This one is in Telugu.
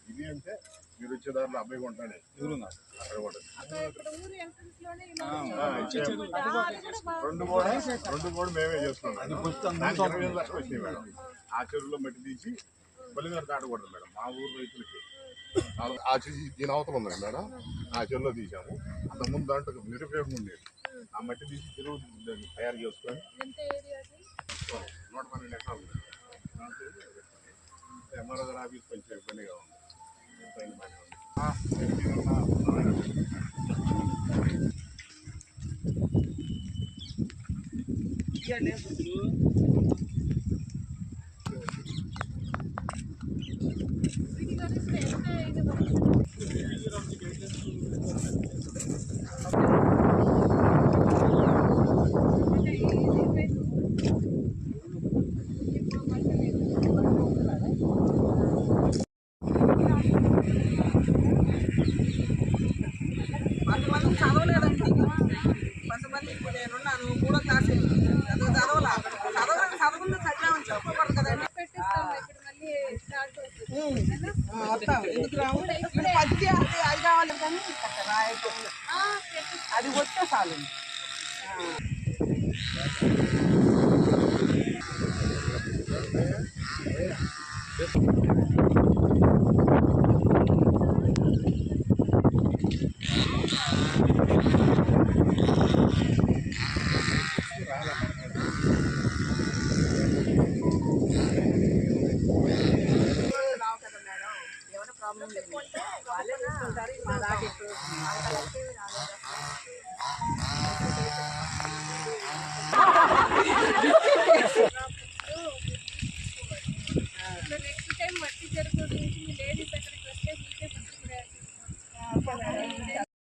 ఇది అంటే మీరు వచ్చేదారిలో అబ్బాయి కొంటానే అక్కడ కూడా రెండు కూడా మేమే చేస్తున్నాం. దానికి 25 లక్షలు వచ్చినాయి మేడం. ఆ చెరువులో మట్టి తీసి బలిగారు దాటకూడదు మేడం. మా ఊరు రైతులకి ఆ దీని అవతల ఉంది మేడం. ఆ చెరువులో తీసాము. అంతకుముందు దాంట్లో నిరుపయోగం ఉండేది. ఆ మట్టి తీసి చెరువు తయారు చేసుకొని 112 ఎకరాలు ఎంఆర్ఓ గారు ఆఫీస్ కొంచెం ఇబ్బందిగా ఉంది. కొంతమంది చదవలేదండి. కొంతమంది ఇప్పుడు నేనున్నాను 3వ క్లాస్ చదవకుండా చదివామని చెప్పకూడదు కదండి. వస్తాం ఎందుకు రావు. పద్య అది కావాలి కానీ రాయకుండా అది వస్తే చాలు. నెక్స్ట్ టైం మట్టి జరుగుతుంది.